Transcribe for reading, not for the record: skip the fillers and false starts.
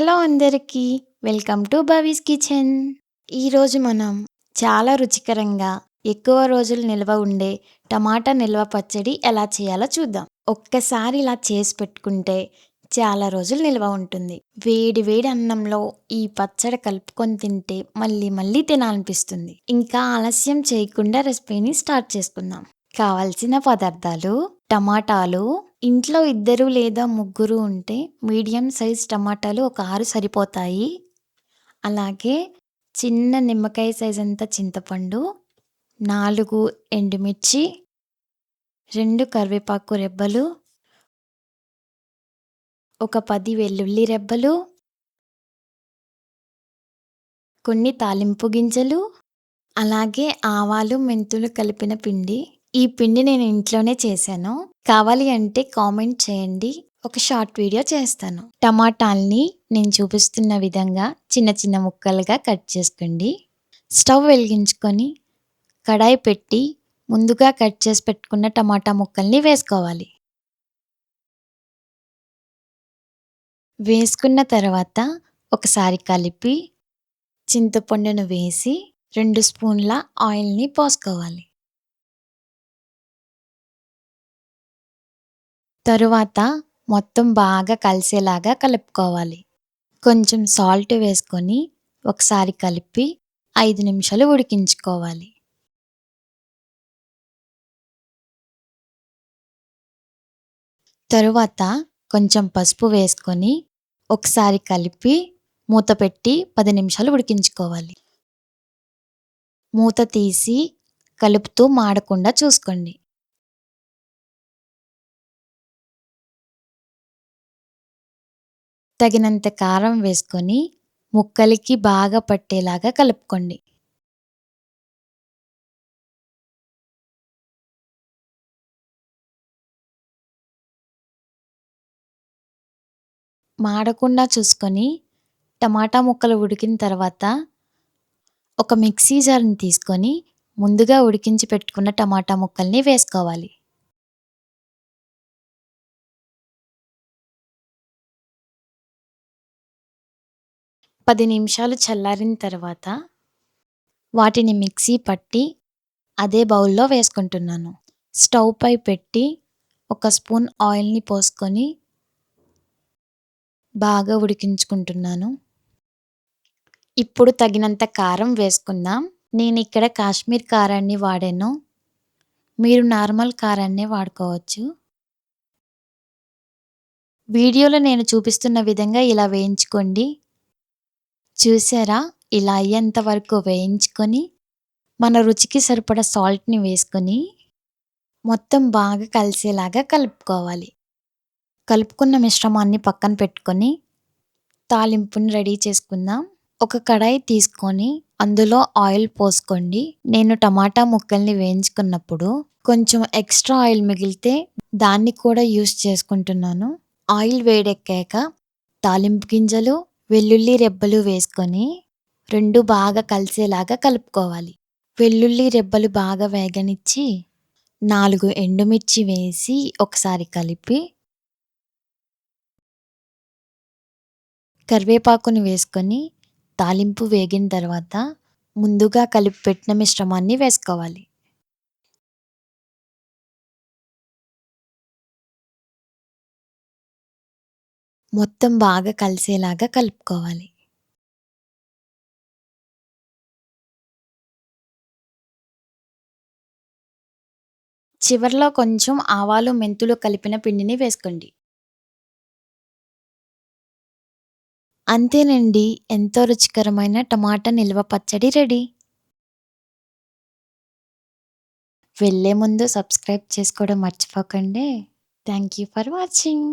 Hello అందరికీ. Welcome to Bhavi's kitchen. ఈరోజు మనం చాలా రుచికరంగా ఎక్కువ రోజులు నిల్వ ఉండే టమాటా నిల్వ పచ్చడి ఎలా చేయాలో చూద్దాం. ఒక్కసారి ఇలా చేసి పెట్టుకుంటే చాలా రోజులు నిల్వ ఉంటుంది. వేడి వేడి అన్నంలో ఈ పచ్చడి కలుపుకొని తింటే మళ్ళీ మళ్ళీ తినాలనిపిస్తుంది. ఇంకా ఆలస్యం చేయకుండా రెసిపీని స్టార్ట్ చేసుకుందాం. కావలసిన పదార్థాలు: టమాటాలు, ఇంట్లో ఇద్దరు లేదా ముగ్గురు ఉంటే మీడియం సైజ్ టమాటాలు ఒక 6 సరిపోతాయి. అలాగే చిన్న నిమ్మకాయ సైజ్ అంత చింతపండు, 4 ఎండుమిర్చి, 2 కరివేపాకు రెబ్బలు, ఒక 10 వెల్లుల్లి రెబ్బలు, కొన్ని తాలింపు గింజలు, అలాగే ఆవాలు, మెంతులు కలిపిన పిండి. ఈ పిండి నేను ఇంట్లోనే చేశాను. కావాలి అంటే కామెంట్ చేయండి. ఒక షార్ట్ వీడియో చేస్తాను. టమాటాల్ని నేను చూపిస్తున్న విధంగా చిన్న చిన్న ముక్కలుగా కట్ చేసుకోండి. స్టవ్ వెలిగించుకొని కడాయి పెట్టి ముందుగా కట్ చేసి పెట్టుకున్న టమాటా ముక్కల్ని వేసుకోవాలి. వేసుకున్న తర్వాత ఒకసారి కలిపి చింతపండును వేసి 2 స్పూన్ల ఆయిల్ని పోసుకోవాలి. తరువాత మొత్తం బాగా కలిసేలాగా కలుపుకోవాలి. కొంచెం సాల్ట్ వేసుకొని ఒకసారి కలిపి 5 నిమిషాలు ఉడికించుకోవాలి. తరువాత కొంచెం పసుపు వేసుకొని ఒకసారి కలిపి మూత పెట్టి 10 నిమిషాలు ఉడికించుకోవాలి. మూత తీసి కలుపుతూ మాడకుండా చూసుకోండి. తగినంత కారం వేసుకొని ముక్కలకి బాగా పట్టేలాగా కలుపుకోండి. మాడకుండా చూసుకొని టమాటా ముక్కలు ఉడికిన తర్వాత ఒక మిక్సీ జార్‌ని తీసుకొని ముందుగా ఉడికించి పెట్టుకున్న టమాటా ముక్కల్ని వేసుకోవాలి. పది నిమిషాలు చల్లారిన తర్వాత వాటిని మిక్సీ పట్టి అదే బౌల్‌లో వేసుకుంటున్నాను. స్టవ్ పై పెట్టి ఒక స్పూన్ ఆయిల్‌ని పోసుకొని బాగా ఉడికించుకుంటున్నాను. ఇప్పుడు తగినంత కారం వేసుకుందాం. నేనిక్కడ కాశ్మీర్ కారాన్ని వాడాను. మీరు నార్మల్ కారాన్నే వాడుకోవచ్చు. వీడియోలో నేను చూపిస్తున్న విధంగా ఇలా వేయించుకోండి. చూసారా? ఇలా అయ్యేంత వరకు వేయించుకొని మన రుచికి సరిపడా సాల్ట్‌ని వేసుకొని మొత్తం బాగా కలిసేలాగా కలుపుకోవాలి. కలుపుకున్న మిశ్రమాన్ని పక్కన పెట్టుకొని తాలింపుని రెడీ చేసుకుందాం. ఒక కడాయి తీసుకొని అందులో ఆయిల్ పోసుకోండి. నేను టమాటా ముక్కల్ని వేయించుకున్నప్పుడు కొంచెం ఎక్స్ట్రా ఆయిల్ మిగిలితే దాన్ని కూడా యూజ్ చేసుకుంటున్నాను. ఆయిల్ వేడెక్కాక తాలింపు గింజలు, వెల్లుల్లి రెబ్బలు వేసుకొని 2 బాగా కలిసేలాగా కలుపుకోవాలి. వెల్లుల్లి రెబ్బలు బాగా వేగనిచ్చి 4 ఎండుమిర్చి వేసి ఒకసారి కలిపి కరివేపాకుని వేసుకొని తాలింపు వేగిన తర్వాత ముందుగా కలిపి పెట్టిన మిశ్రమాన్ని వేసుకోవాలి. మొత్తం బాగా కలిసేలాగా కలుపుకోవాలి. చివర్లో కొంచెం ఆవాలు, మెంతులు కలిపిన పిండిని వేసుకోండి. అంతేనండి, ఎంతో రుచికరమైన టమాటా నిల్వ పచ్చడి రెడీ. వెళ్ళే ముందు సబ్స్క్రైబ్ చేసుకోవడం మర్చిపోకండి. Thank you for watching.